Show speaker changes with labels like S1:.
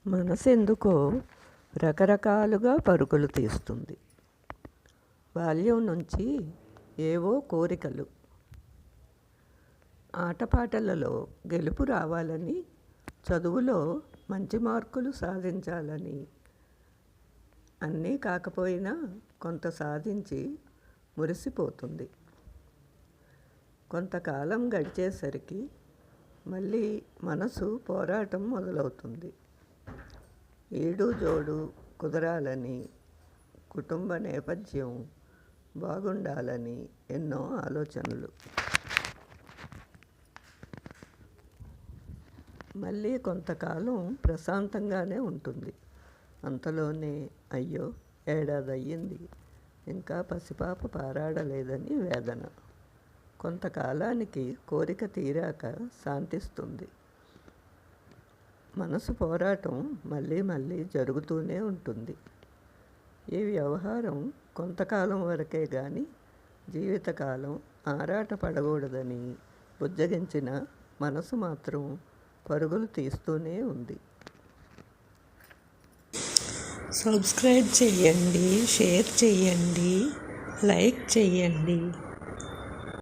S1: మనసెందుకో రకరకాలుగా పరుగులు తీస్తుంది. బాల్యం నుంచి ఏవో కోరికలు, ఆటపాటలలో గెలుపు రావాలని, చదువులో మంచి మార్కులు సాధించాలని, అన్నీ కాకపోయినా కొంత సాధించి మురిసిపోతుంది. కొంతకాలం గడిచేసరికి మళ్ళీ మనసు పోరాటం మొదలవుతుంది. ఈడు జోడు కుదరాలని, కుటుంబ నేపథ్యం బాగుండాలని ఎన్నో ఆలోచనలు. మళ్ళీ కొంతకాలం ప్రశాంతంగానే ఉంటుంది. అంతలోనే అయ్యో ఏడాది అయ్యింది, ఇంకా పసిపాప పారాడలేదని వేదన. కొంతకాలానికి కోరిక తీరాక శాంతిస్తుంది. మనసు పోరాటం మళ్ళీ మళ్ళీ జరుగుతూనే ఉంటుంది. ఈ వ్యవహారం కొంతకాలం వరకే కానీ జీవితకాలం ఆరాట పడకూడదని బుజ్జగించిన మనసు మాత్రం పరుగులు తీస్తూనే ఉంది.
S2: సబ్స్క్రైబ్ చేయండి, షేర్ చేయండి, లైక్ చేయండి.